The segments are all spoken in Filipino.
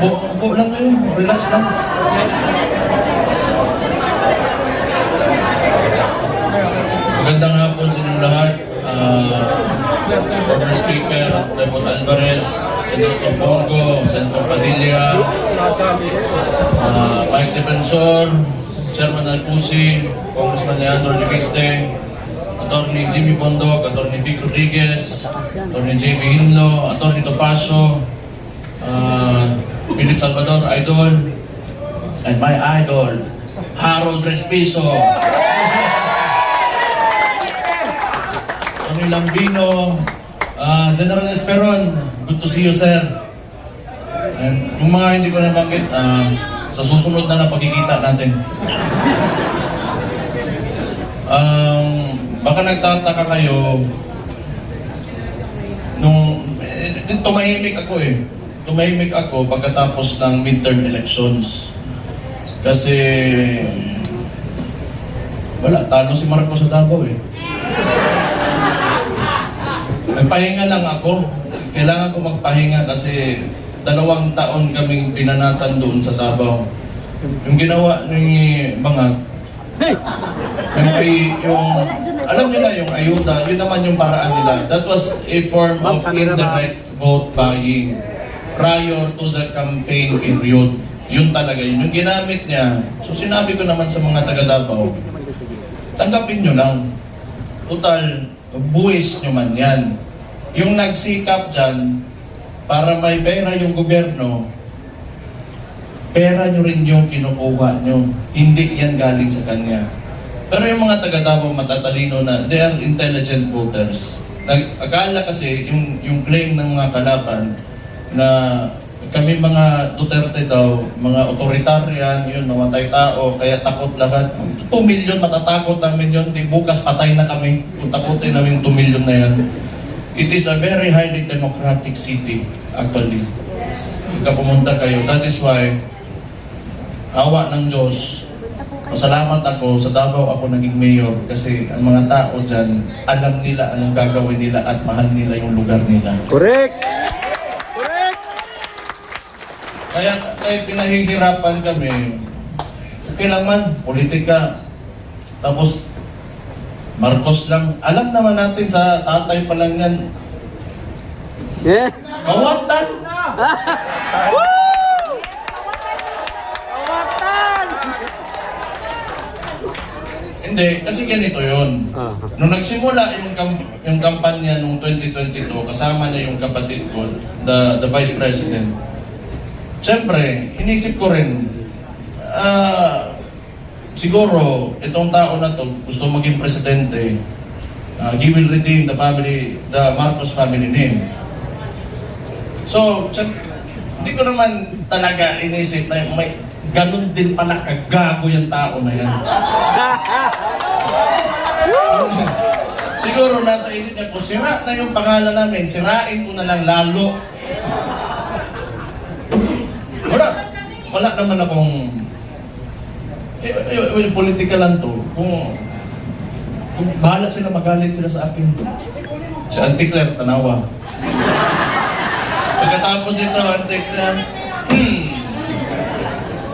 Upo lang kayo. Relax lang. Magandang hapon sa inyong lahat. Former Speaker, Debot Alvarez, Senator Bongo, Senator Padilla, Mike Defensor, Chairman Alcusi, Congressman Leandro Liviste, Attorney Jimmy Bondok, Attorney Vic Rodriguez, Attorney J.B. Hinlo, Attorney Topacio, Philip Salvador, Idol, and my idol, Harold Respiso, Tony Lambino, General Esperon, good to see you, sir. And yung mga hindi ko nabanggit, sa susunod na pagkikita natin. Baka nagtataka kayo, tumahimik ako Tumahimik ako pagkatapos ng midterm elections. Kasi, wala, talo si Marcos sa Davao Nagpahinga lang ako. Kailangan ko magpahinga kasi 2 taon kaming binanatan doon sa Davao. Yung ginawa ni Bangag, yung alam nila yung ayuda, yun naman yung paraan nila. That was a form of indirect vote buying prior to the campaign period. Yun talaga yun. Yung ginamit niya. So sinabi ko naman sa mga taga Davao, tanggapin nyo lang. Total, buwis nyo man yan. Yung nagsikap dyan, para may pera yung gobyerno, pera nyo rin yung kinukuha nyo. Hindi yan galing sa kanya. Pero yung mga taga Davao matatalino na, they are intelligent voters. Akala kasi, yung claim ng mga kalaban, na kami mga Duterte daw, mga authoritarian, yun, namatay tao, kaya takot lahat. 2 million, matatakot namin yun, di bukas patay na kami, kung takutin namin 2 million na yan. It is a very highly democratic city, actually. Pagka pumunta kayo, that is why, awa ng Diyos, masalamat ako, sa Davao ako naging mayor, kasi ang mga tao dyan, alam nila anong gagawin nila at mahal nila yung lugar nila. Correct! Kaya pinahihirapan kami, okay lang man, politika. Tapos, Marcos lang. Alam naman natin sa tatay pa lang yan. Kawatan! Kawatan! Hindi, kasi ganito yun. Nung nagsimula yung kampanya nung 2022, kasama niya yung kapatid ko, the Vice President. Siyempre, inisip ko rin, siguro, itong tao na to, gusto maging presidente, he will redeem the Marcos family name. So, hindi ko naman talaga inisip na may ganun din pala kagago yung tao na yan. Siguro nasa isip niya, kung sira na yung pangalan namin, sirain ko na lang lalo. Wala naman akong politika lang to. Kung bahala sila, magalit sila sa akin. Si Auntie Claire, tanawa. Pagkatapos ito, Auntie Claire,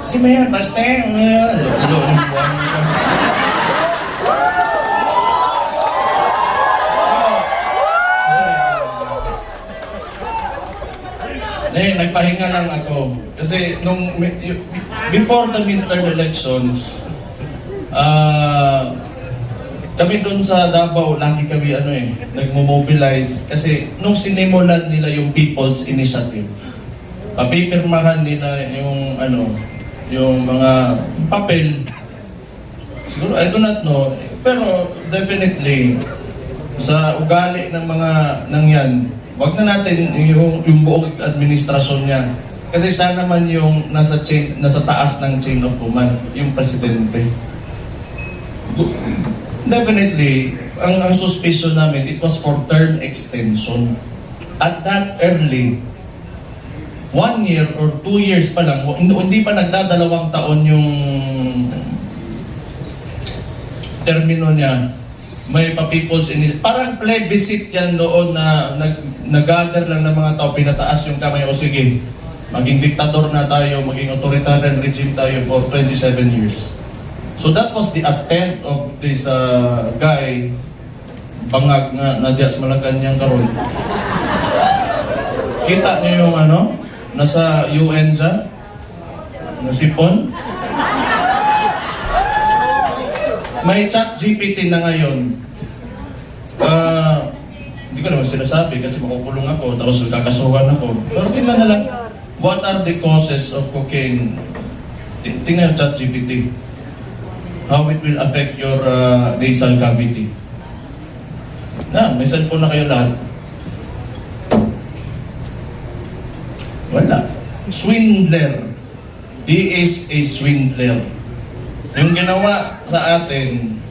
si Mayor, basta lalo yung buwan ko. Nagpahinga lang ako. Kasi before the midterm elections, kami doon sa Davao, lagi kami nagmo-mobilize. Kasi nung sinimulan nila yung People's Initiative, papipirmahan nila yung mga papel. Siguro, I do not know. Pero definitely, sa ugali ng mga yan, wag na natin yung buong administrasyon niya. Kasi siya naman yung nasa taas ng chain of command, yung presidente. Definitely, ang suspicion namin, it was for term extension. At that early, 1 year or 2 years pa lang, hindi pa nagdadalawang taon yung termino niya. May pa-people's in parang plebiscite yan noon na nag-gather lang ng mga tao, pinataas yung kamay, o sige, Maging diktador na tayo, maging authoritarian regime tayo for 27 years. So that was the attempt of this guy, bangag nga na dias Malacanang karon. Kita niyo yung nasa UN dyan, nasipon. May chat GPT na ngayon. Hindi ko naman sinasabi kasi makukulong ako, tapos kakasuhan ako. Pero tingnan na lang, what are the causes of cocaine? Tingnan yung chat GPT. How it will affect your nasal cavity. May cellphone na kayo lahat. Wala. Swindler. He is a swindler. Yung ginawa sa atin,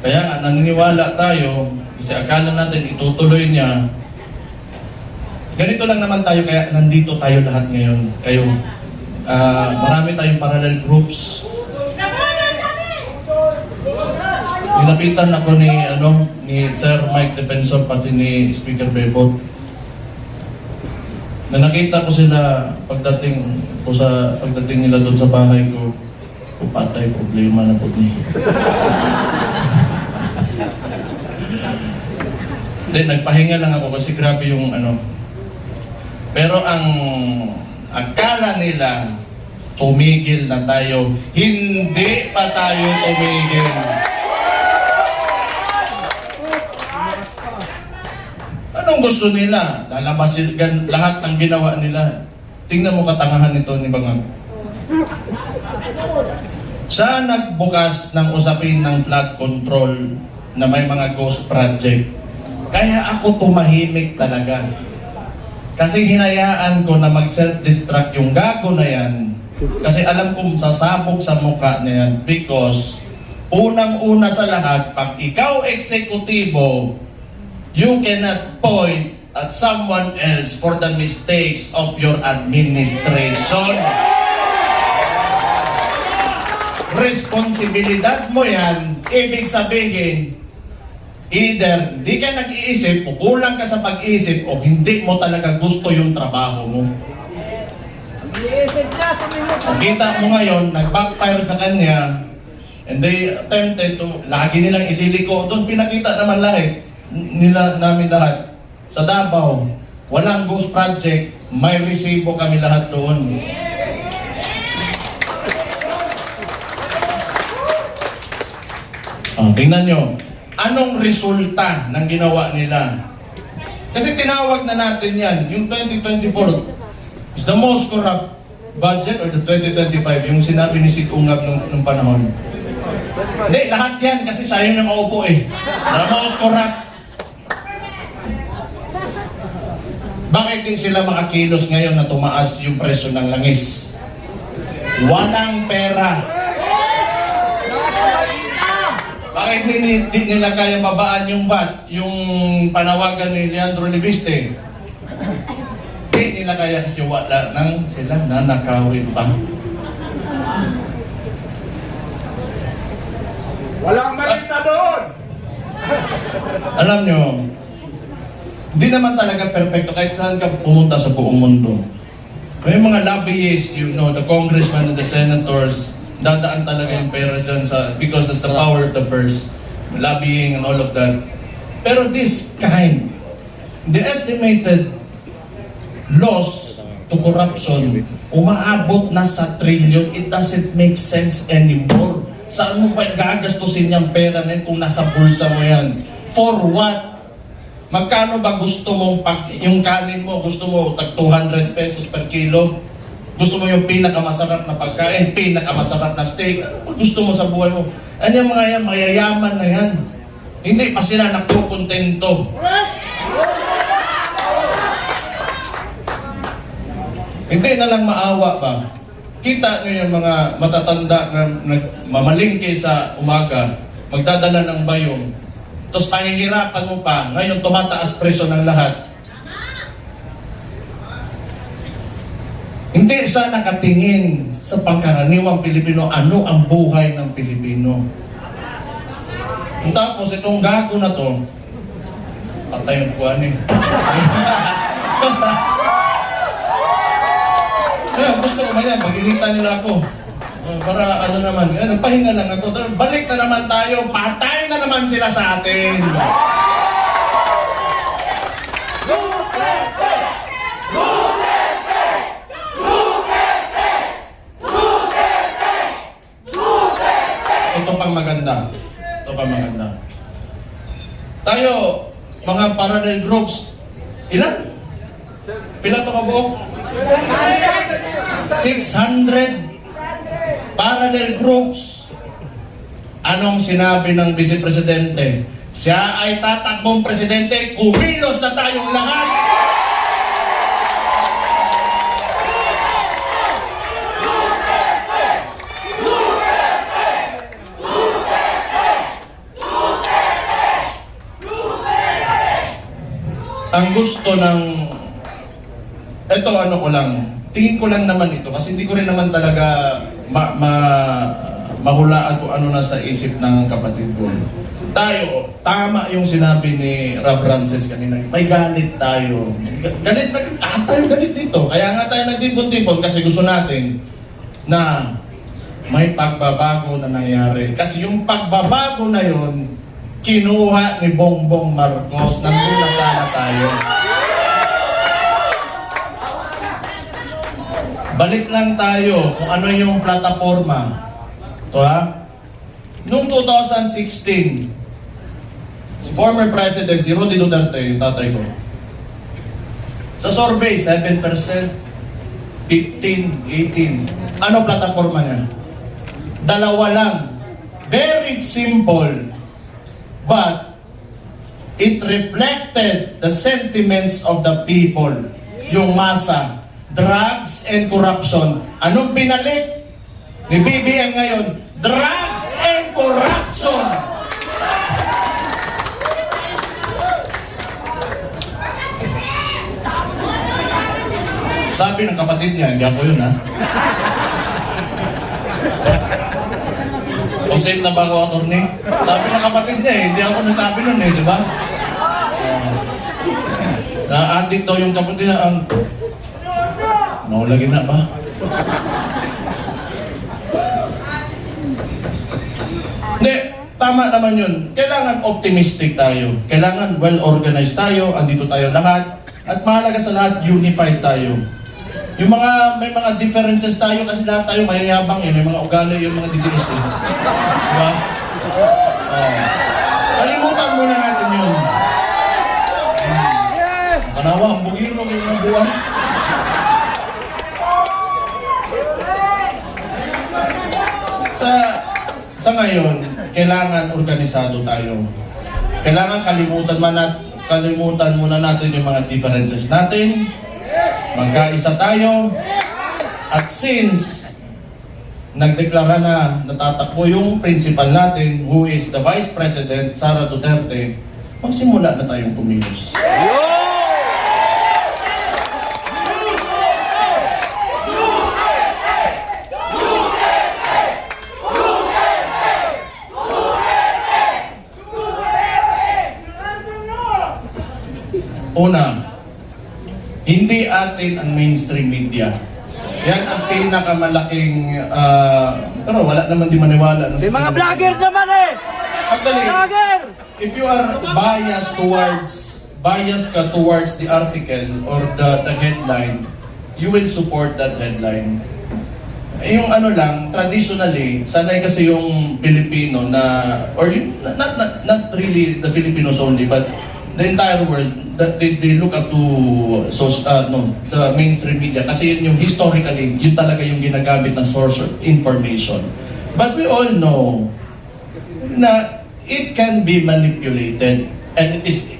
kaya nga naniniwala tayo, kasi akala natin itutuloy niya. Ganito lang naman tayo, kaya nandito tayo lahat ngayon. Kayo, marami tayong parallel groups. Nilapitan ako ni Sir Mike Defensor, pati ni Speaker Bebot. Na nakita ko sila pagdating nila doon sa bahay ko, patay problema na po niya. Then nagpahinga lang ako kasi grabe yung Pero ang akala nila, tumigil na tayo. Hindi pa tayo tumigil. Anong gusto nila? Lalabasin lahat ng ginawa nila. Tingnan mo katangahan nito ni Bangag. Siya nagbukas ng usapin ng flood control na may mga ghost project. Kaya ako tumahimik talaga. Kasi hinayaan ko na mag-self-destruct yung gago na yan. Kasi alam kong sasabog sa mukha na yan. Because, unang-una sa lahat, pag ikaw eksekutibo, you cannot point at someone else for the mistakes of your administration. Responsibilidad mo yan, ibig sabihin, either di ka nag-iisip o kulang ka sa pag-iisip o hindi mo talaga gusto yung trabaho mo. Kita mo ngayon, nag-backfire sa kanya, and they attempted to, lagi nilang ililiko. Doon pinakita naman namin lahat. Sa Davao, walang ghost project, may resibo kami lahat doon. Tingnan nyo, anong resulta ng ginawa nila? Kasi tinawag na natin yan, yung 2024 is the most corrupt budget, or the 2025, yung sinabi ni Sig Ungab nung panahon. Hindi, lahat yan kasi sayang ng maupo eh. The most corrupt. Bakit din sila makakilos ngayon na tumaas yung presyo ng langis? Walang pera. Bakit di nila kaya babaan yung VAT, yung panawagan ni Leandro Libiste? Di nila kaya kasi wala nang sila nanakawin pa. Walang malita doon! Alam nyo, hindi naman talaga perfecto kahit saan ka pumunta sa buong mundo. May mga lobbyists, the congressmen and the senators, dadaan talaga yung pera dyan because that's the power of the purse, lobbying and all of that. Pero this kind, the estimated loss to corruption, umaabot na sa trillion. It doesn't make sense anymore. Saan mo pa gagastusin yung pera na yun kung nasa bulsa mo yan? For what? Magkano ba gusto mong yung kanin mo, gusto mo tag 200 pesos per kilo? Gusto mo yung pinakamasarap na pagkain, pinakamasarap na steak? Ano gusto mo sa buhay mo? Ano yung mga yan, mayayaman na yan? Hindi pa sila nakukontento. Hindi na lang maawa ba? Kita nyo yung mga matatanda na nagmamalingke sa umaga, magdadala ng bayong, tapos pangihirapan mo pa, ngayon tumataas presyo ng lahat. Hindi siya nakatingin sa pangkaraniwang Pilipino, ano ang buhay ng Pilipino. Tapos itong gago na to, patay ng kuwan eh. gusto ko maya, pag-initan nila ako. Para ano naman, nagpahinga lang ako. Balik na naman tayo, patay na naman sila sa atin. Ito pang maganda. Ito pang maganda. Tayo, mga parallel groups, ilan? Pila to kabuok? 600 parallel groups. Anong sinabi ng Vice Presidente? Siya ay tatakbong presidente, kumilos na tayong lahat. Ang gusto ng ito ano ko lang, tingin ko lang naman ito kasi hindi ko rin naman talaga mahulaan kung ano nasa isip ng kapatid ko. Tayo, tama yung sinabi ni Rob Rances kanina. May galit tayo. Galit na, tayo galit dito. Kaya nga tayo nagtipon-tipon kasi gusto natin na may pagbabago na nangyari. Kasi yung pagbabago na yon kinuha ni Bongbong Marcos. Nandun na sana tayo. Balik lang tayo kung ano yung plataforma. Ito ha. Noong 2016, si former President, si Rudy Duterte, yung tatay ko, sa survey, 7%, 15, 18. Ano plataforma niya? Dalawa lang. Very simple. But it reflected the sentiments of the people. Yung masa. Drugs and corruption. Anong binalik ni BBM ngayon? Drugs and corruption. Sabi ng kapatid niya, hindi ako yun ha. O safe na ba ako, attorney? Sabi ng kapatid niya hindi ako nasabi nun di ba? Na-addict daw yung kapatid niya ang... Naulagin na ba? Hindi, tama naman yun. Kailangan optimistic tayo. Kailangan well-organized tayo. Andito tayo lahat. At mahalaga sa lahat, unified tayo. Yung may mga differences tayo kasi lahat tayo mayayabang May mga ugali yung mga ditiis Diba? Kalimutan muna natin yun. Kanawa, ang bugiro yung mga buwan. Sa ngayon, kailangan organisado tayo. Kailangan kalimutan muna natin yung mga differences natin. Magkaisa tayo. At since nagdeklara na natatakbo yung principal natin, who is the Vice President, Sara Duterte, magsimula na tayong kumilos. Una, hindi atin ang mainstream media. Yan ang pinakamalaking, pero wala naman di maniwala. May mga vlogger naman Actually, Vlogger! if you are biased towards the article or the headline, you will support that headline. Yung ano lang, traditionally, sanay kasi yung Pilipino na, or yung, not really the Filipinos only, but the entire world, that they look up to the mainstream media kasi yun yung historically, yun talaga yung ginagamit na source of information. But we all know na it can be manipulated and it is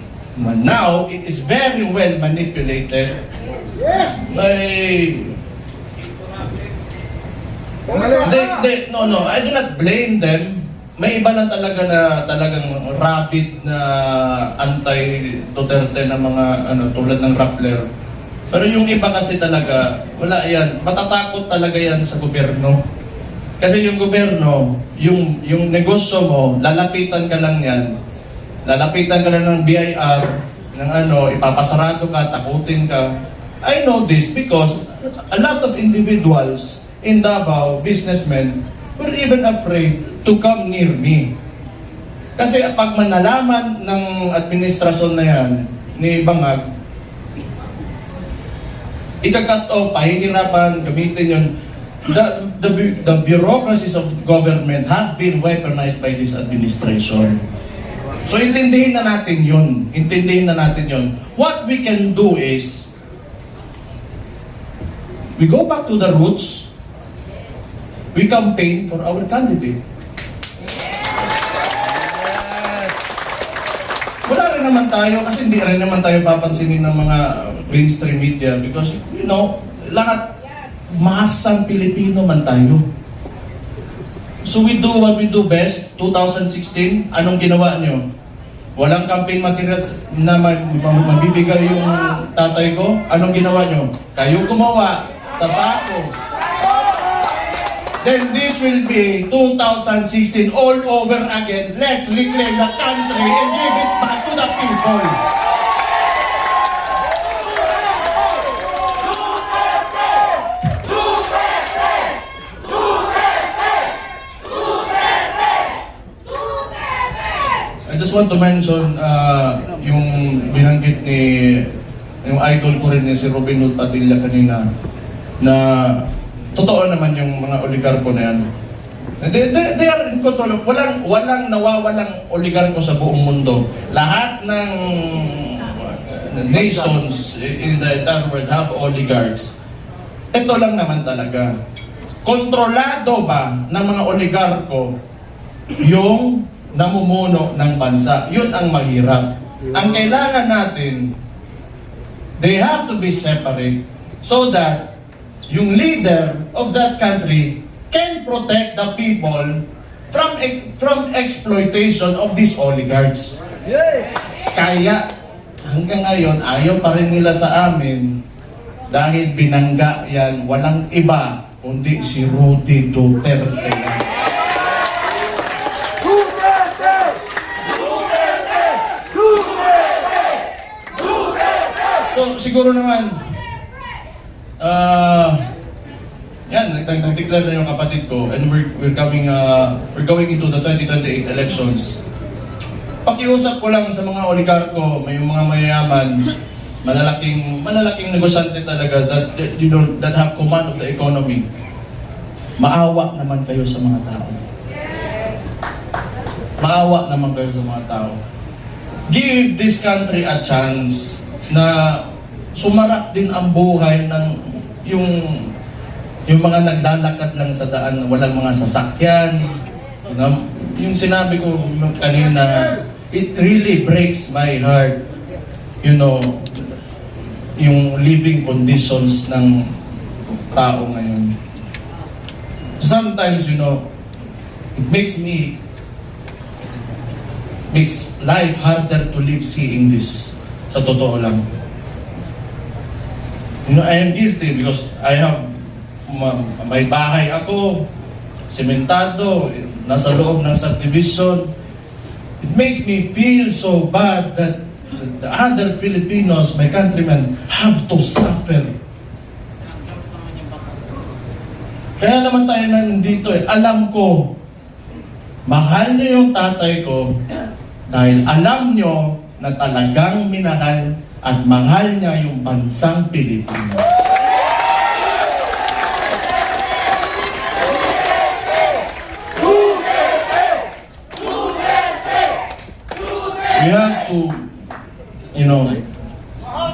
very well manipulated by I do not blame them. May iba lang talaga na talagang rabid na anti-Duterte na mga tulad ng Rappler. Pero yung iba kasi talaga, wala yan. Matatakot talaga yan sa gobyerno. Kasi yung gobyerno, yung negosyo mo, lalapitan ka lang yan. Lalapitan ka lang ng BIR, ng ipapasarado ka, takutin ka. I know this because a lot of individuals in Davao, businessmen, were even afraid to come near me. Kasi pag manalaman ng administrasyon na yan, ni Bangag, ikakat off, pahihirapan, gamitin yun. The bureaucracies of government have been weaponized by this administration. So intindihin na natin yun. Intindihin na natin yun. What we can do is, we go back to the roots, we campaign for our candidate. Wala rin naman tayo, kasi hindi rin naman tayo papansinin ng mga mainstream media because, you know, lahat, masang Pilipino man tayo. So we do what we do best. 2016, anong ginawa nyo? Walang campaign materials na mabibigay yung tatay ko. Anong ginawa nyo? Kayo gumawa sa sako. Then this will be 2016 all over again. Let's reclaim the country and give it back to the people. I just want to mention yung binanggit ni yung idol ko rin ni si Robin Hood Padilla kanina na totoo naman yung mga oligarko na yan. They are in control. Walang nawawalang oligarko sa buong mundo. Lahat ng nations in the entire world have oligarchs. Ito lang naman talaga. Kontrolado ba ng mga oligarko yung namumuno ng bansa? Yun ang mahirap. Ang kailangan natin, they have to be separate so that yung leader of that country can protect the people from exploitation of these oligarchs. Kaya hanggang ngayon ayaw pa rin nila sa amin dahil binangga yan walang iba kundi si Rudy Duterte lang. So siguro naman yan, nag-declare na yung kapatid ko and we're going into the 2028 elections. Pakiusap ko lang sa mga oligarko, may mga mayayaman, malalaking negosyante talaga that have command of the economy. Maawa naman kayo sa mga tao. Maawa naman kayo sa mga tao. Give this country a chance na sumarap din ang buhay ng yung mga naglalakad lang sa daan na walang mga sasakyan. Yung sinabi ko kanina, it really breaks my heart, you know, yung living conditions ng tao ngayon. Sometimes, you know, it makes life harder to live seeing this. Sa totoo lang. You know, I am guilty because I have may bahay ako, sementado, nasa loob ng subdivision. It makes me feel so bad that the other Filipinos, my countrymen, have to suffer. Kaya naman tayo na nandito eh. Alam ko, mahal niyo yung tatay ko dahil alam niyo na talagang minahal at mahal niya yung bansang Pilipinas. We have to, you know,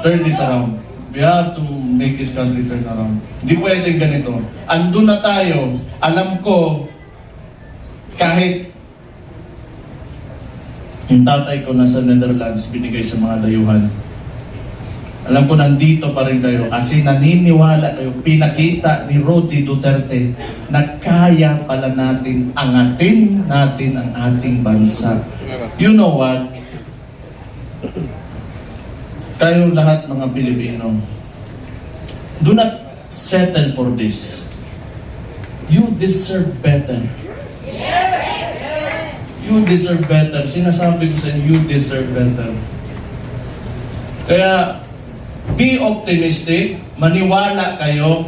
turn this around. We have to make this country turn around. Hindi pwedeng ganito. Andun na tayo. Alam ko, kahit yung tatay ko nasa Netherlands, binigay sa mga dayuhan. Alam ko nandito pa rin kayo kasi naniniwala kayo, pinakita ni Rudy Duterte na kaya pala natin angatin natin ang ating bansa. You know what? Kayo lahat mga Pilipino, do not settle for this. You deserve better. You deserve better. Sinasabi ko sa inyo, you deserve better. Kaya, be optimistic, maniwala kayo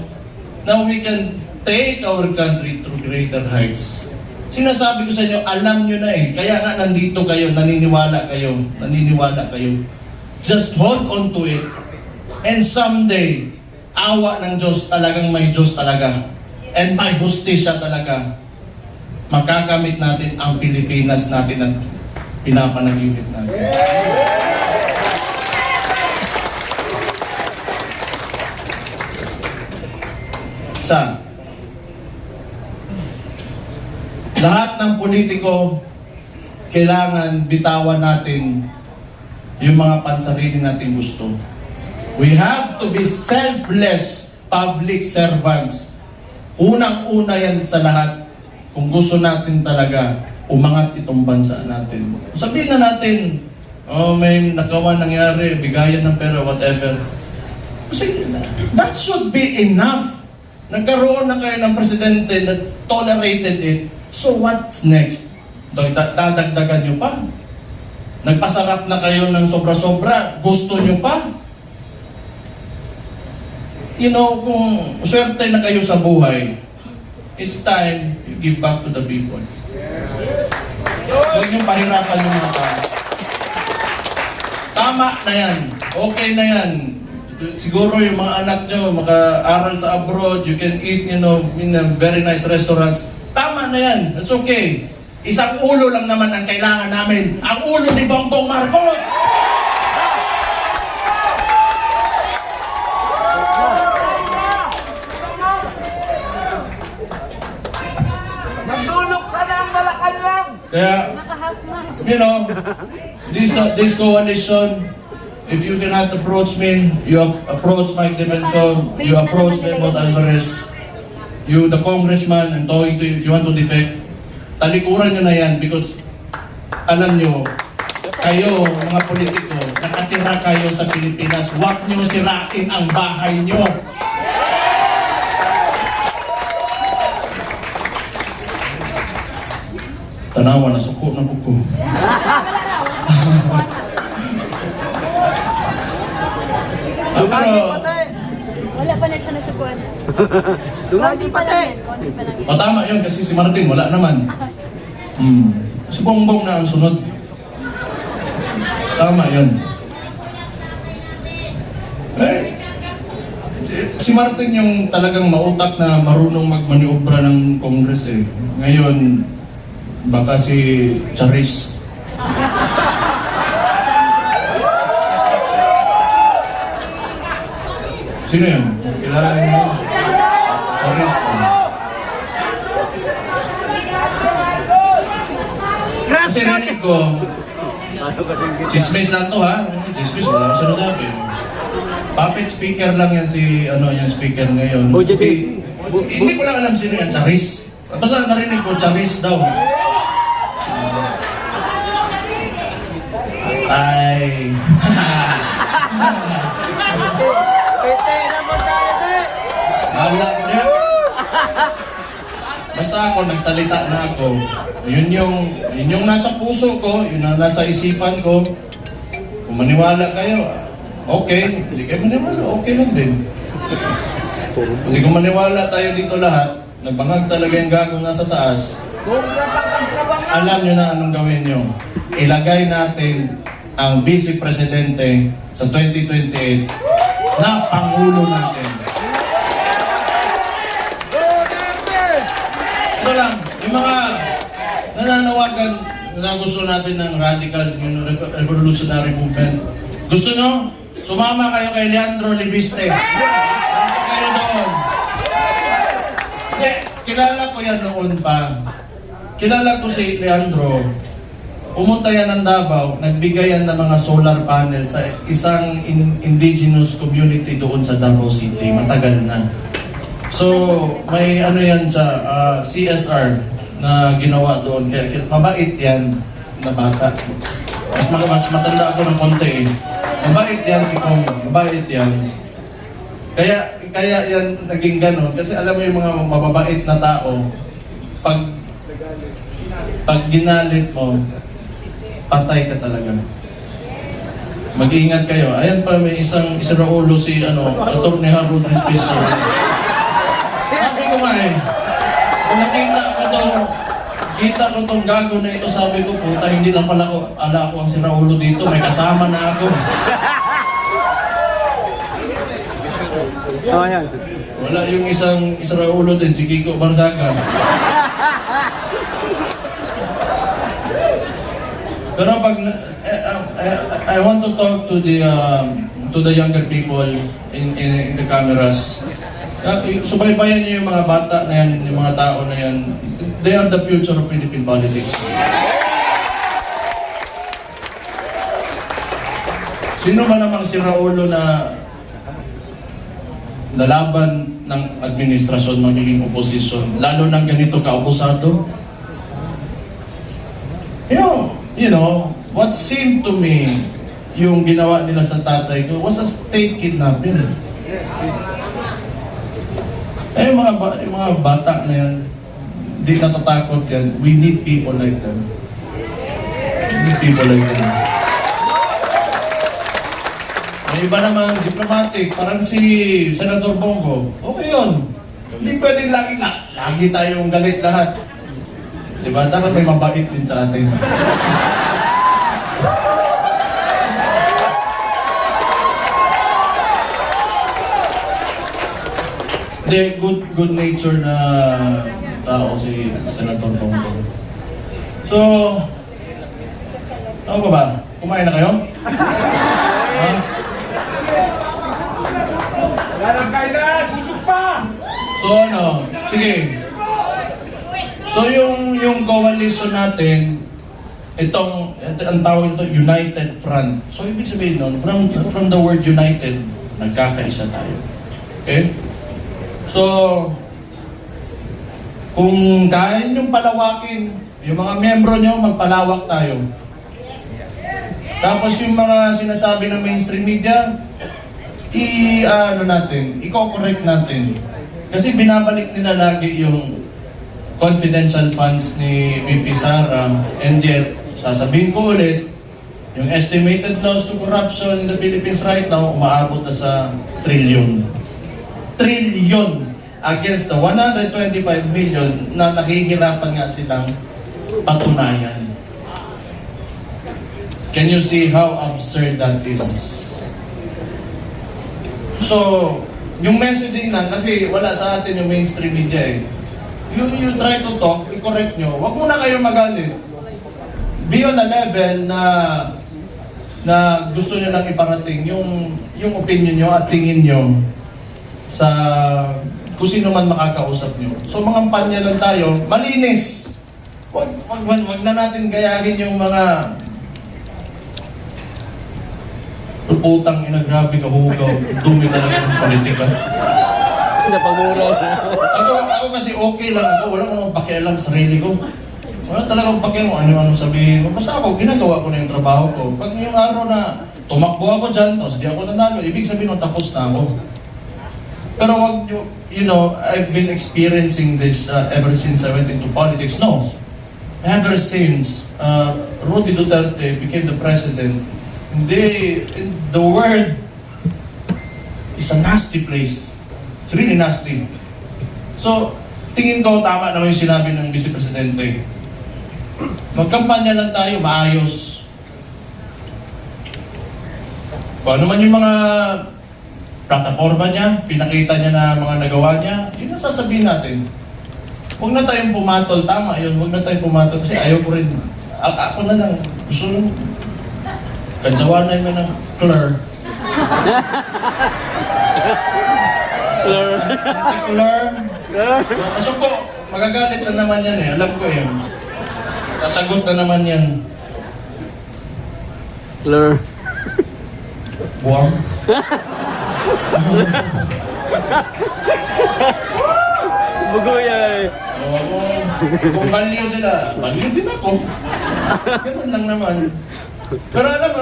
na we can take our country to greater heights. Sinasabi ko sa inyo, alam nyo na eh. Kaya nga nandito kayo, naniniwala kayo. Just hold on to it. And someday, awa ng Diyos, talagang may Diyos talaga. And may hustisya talaga. Makakamit natin ang Pilipinas natin at pinapanaginip natin. Isa, lahat ng politiko, kailangan bitawan natin yung mga pansarili nating gusto. We have to be selfless public servants. Unang-una yan sa lahat kung gusto natin talaga umangat itong bansa natin. Sabihin na natin, oh, may nakawan nangyari, bigayan ng pera, whatever. Kasi that should be enough. Nagkaroon na kayo ng presidente that tolerated it. So what's next? Dadagdagan nyo pa? Nagpasarap na kayo ng sobra-sobra? Gusto nyo pa? You know, kung swerte na kayo sa buhay, it's time you give back to the people. Huwag yung pahirapan yung mga tao. Tama na yan. Okay na yan. Siguro yung mga anak nyo maka-aral sa abroad, you can eat, you know, in a very nice restaurants. Tama na yan. It's okay. Isang ulo lang naman ang kailangan namin. Ang ulo ni Bongbong Marcos! Nagduluksa na ang Malacanang! Kaya, you know, this coalition, if you cannot approach me, you approach Mike Defensor, you approach Demot Alvarez, you, the congressman, I'm talking to you, if you want to defect, talikuran nyo na yan because alam nyo, kayo, mga politiko, nakatira kayo sa Pilipinas, huwag nyo sirain ang bahay nyo. Tanawa, nasuko na buko. Pero, Wala pa na siya nasukuan. Dumagi pa lang yan. Konti pa lang yan. tama yun kasi si Martin wala naman. Si Bongbong na ang sunod. Tama yun. Si Martin yung talagang mautak na marunong magmaniobra ng Congress eh. Ngayon, baka si Charis. Sino yun? Kilala niyo? Charis. Kasi rinig ko, chismis lang to ha? Chismis, wala ko sinasabi. Puppet speaker lang yan si, yung speaker ngayon. Si, hindi ko lang alam sino yan, Charis. Basta narinig ko, Charis daw. Ay. Pete na mo tayo, te! Alam niya. Basta ako, nagsalita na ako. Yun yung nasa puso ko, yun ang nasa isipan ko. Kung maniwala kayo, okay. Hindi kayo maniwala, okay lang din. Hindi kung maniwala tayo dito lahat, nagbangag talaga yung gagong nasa taas, alam nyo na anong gawin nyo. Ilagay natin ang Vice Presidente sa 2028 na Pangulo natin. Ito lang, yung mga nananawagan na gusto natin ng radical revolutionary movement. Gusto nyo? Sumama kayo kay Leandro Libiste. Sumama kayo doon. Hindi, kilala ko yan noon pa. Kilala ko si Leandro. Pumunta yan ng Davao, nagbigay yan ng mga solar panel sa isang indigenous community doon sa Davao City. Matagal na. So, may yan sa CSR na ginawa doon. Kaya mabait yan na bata. Mas matanda ako ng konti eh. Mabait yan si Kong. Mabait yan. Kaya yan naging ganon. Kasi alam mo yung mga mababait na tao, pag ginalit mo, patay ka talaga. Mag-ingat kayo. Ayan pa, may isang Raulo si Atty. Harold Respicio. Sabi ko nga kung nakita ko tong gago na ito, sabi ko, puta, hindi lang pala ala ko ang si Raulo dito, may kasama na ako. Oh, yan. Wala yung isang Raulo din, si Kiko Barzaga. Pero pag I want to talk to the younger people in the cameras. Subaybayan niyo yung mga bata na yan, yung mga tao na yan. They are the future of Philippine politics. Sino man namang si Raulo na lalaban ng administrasyon, magiging oposisyon, lalo ng ganito ka-abusado? You know, what seemed to me, yung ginawa nila sa tatay ko, was a state kidnapping. Yung mga bata na yan, hindi natatakot yan. We need people like them. We need people like them. May iba naman, diplomatic, parang si Senator Bongo. Okay yun. Hindi pwedeng lagi tayong galit lahat. Diba? Dapat may mabait din sa atin. Hindi, good nature na tao si Senator Bongo. So, ano pa ba? Kumain na kayo? Ha? Larang kailan! Busog pa! So sige. So yung coalition natin, ang tawag ito, United Front. So ibig sabihin nun, from the word united, nagkakaisa tayo. Okay? So, kung kaya niyong palawakin, yung mga membro niyo, magpalawak tayo. Tapos yung mga sinasabi ng mainstream media, i-correct natin. Kasi binabalik nila lagi yung confidential funds ni VP Sara, and yet, sasabihin ko ulit, yung estimated loss to corruption in the Philippines right now, umaabot na sa trillion. Trillion against the 125 million na nakihirapan nga silang patunayan. Can you see how absurd that is? So, yung messaging lang, kasi wala sa atin yung mainstream media eh. You try to talk, i-correct nyo, wag muna kayo magalit. Be on a level na gusto nyo lang iparating yung opinion nyo at tingin nyo sa kung sino man makakausap nyo. So mga panya lang tayo, malinis. Wag na natin gayahin yung mga putang ina, grabe ka hugaw. Dumi talaga ng politika. Napamura. Ako kasi okay lang ako. Wala ko nang pakialam sa sarili ko. Wala talagang pakialam ano sabihin mo. Basta ako, ginagawa ko na yung trabaho ko. Pag yung araw na tumakbo ako dyan, tapos di ako nanalo, ibig sabihin tapos na ako. Pero wag I've been experiencing this ever since I went into politics. No. Ever since Rudy Duterte became the president, the world is a nasty place. It's really nasty. So, tingin ko tama naman yung sinabi ng Vice Presidente. Magkampanya lang tayo, maayos. Kung ano man yung mga plataforma niya, pinakita niya na mga nagawa niya, yun ang sasabihin natin. Huwag na tayong pumatol, tama yun, huwag na tayong pumatol kasi ayaw ko rin, ako na lang, gusto nung kadsawanay mo ng Claire. Kaso ko, magagalit na naman yan eh, alam ko yun. Sasagot na naman yan. Claire. Warm? Buguya eh. Kung baliw sila, baliw din ako. Ganun lang naman. Pero alam mo,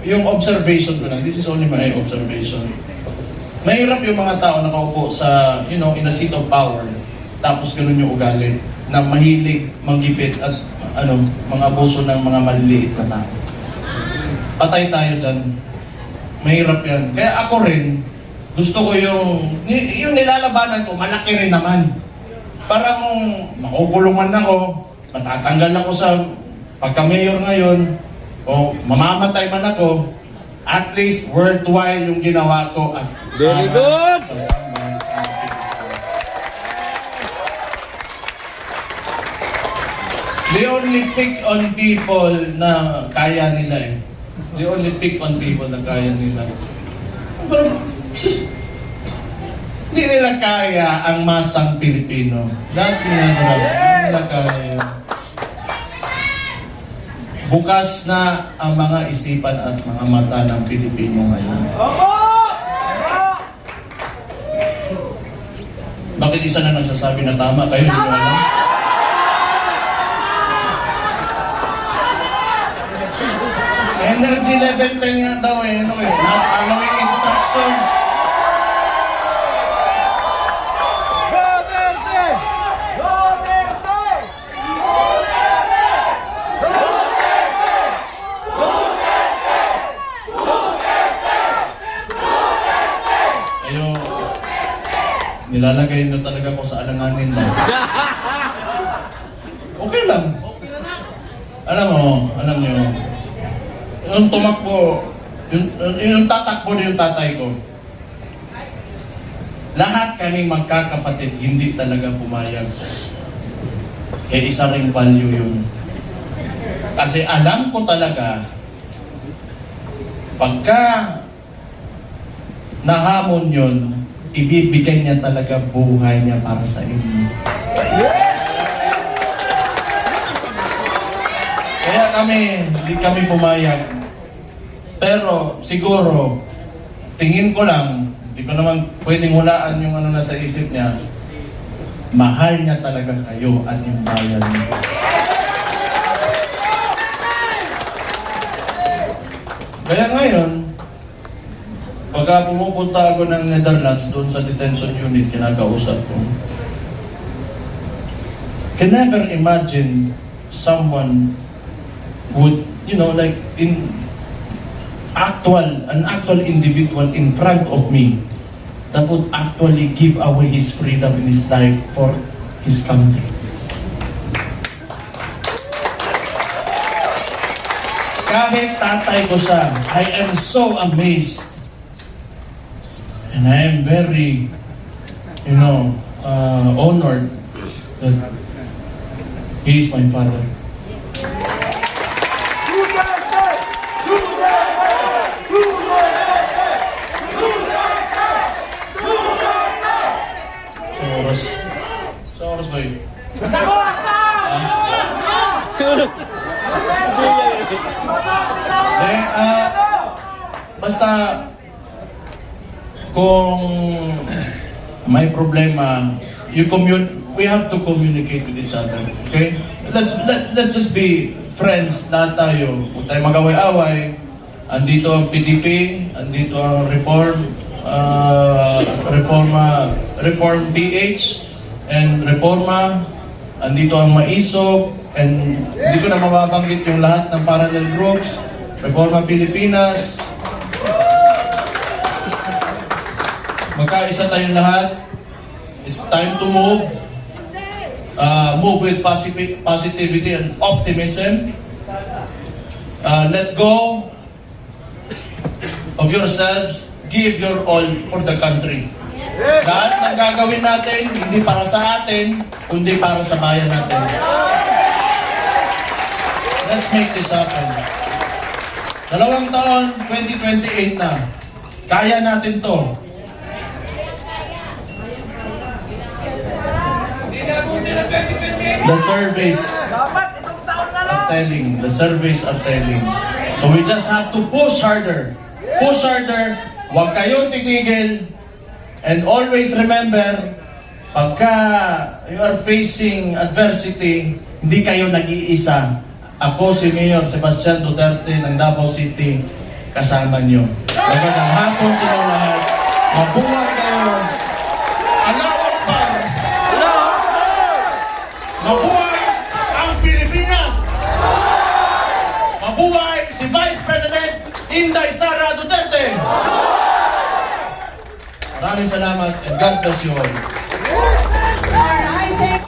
yung observation ko lang, this is only my observation. Mahirap yung mga tao nakaupo sa, in a seat of power, tapos ganun yung ugali. na mahilig manggipit at mga abuso ng mga maliliit na tao. Patay tayo dyan. Mahirap yan. Kaya ako rin, gusto ko yung nilalabanan ko, malaki rin naman. Parang makukulungan ako, matatanggal ako sa pagka-mayor ngayon, o mamamatay man ako, at least worthwhile yung ginawa ko at Very para good! sa sambahan ng Pilipino. They only pick on people na kaya nila eh. They only pick on people na kaya nila. Pero, hindi nila kaya ang masang Pilipino. Lahat hindi nila kaya. Bukas na ang mga isipan at mga mata ng Pilipino ngayon. Bakit isa na nagsasabi na tama? Kayo hindi nyo alam? Energy level 10 nga daw eh. Not following instructions. Kayo, nilalagay nyo talaga ko sa alanganin lang. Okay lang. Alam nyo, yung tumakbo, yung tatakbo na yung tatay ko, lahat kami magkakapatid, hindi talaga pumayag. Kaya isa ring value yun. Kasi alam ko talaga, pagka nahamon yun, ibibigay niya talaga buhay niya para sa inyo. Kaya hindi kami pumayag. Pero siguro, tingin ko lang, hindi ko naman pwedeng hulaan yung nasa isip niya, mahal niya talaga kayo at yung bayan niyo. Kaya ngayon, pagka pumupunta ako ng Netherlands doon sa detention unit, kinakausap ko, can never imagine someone would, like an actual individual in front of me that would actually give away his freedom in his life for his country. Kahit tatay ko siya, I am so amazed. And I am very, honored that he is my father. Sa oras ba yun? Surut! Basta kung may problema, we have to communicate with each other. Okay? Let's just be friends, lahat tayo. Huwag tayo mag-away-away. Andito ang PDP, andito ang Reform PH, and Reforma, andito ang Maisog, and hindi ko na mababanggit yung lahat ng parallel groups, Reforma Pilipinas. Magkaisa tayong lahat. It's time to move. Move with positivity and optimism. Let go of yourselves. Give your all for the country. Lahat ng gagawin natin, hindi para sa atin, kundi para sa bayan natin. Let's make this happen. 2 taon, 2028 na. Kaya natin to. The surveys are telling. So we just have to push harder. Push harder. Huwag kayong titigil. And always remember, pagka you are facing adversity, hindi kayo nag-iisa. Ako si Mayor Sebastian Duterte ng Davao City, kasama nyo. Magandang hapon sa inyo lahat. Mabuhay kayo. Allahu Akbar! Mabuhay! Maraming salamat and God bless you all.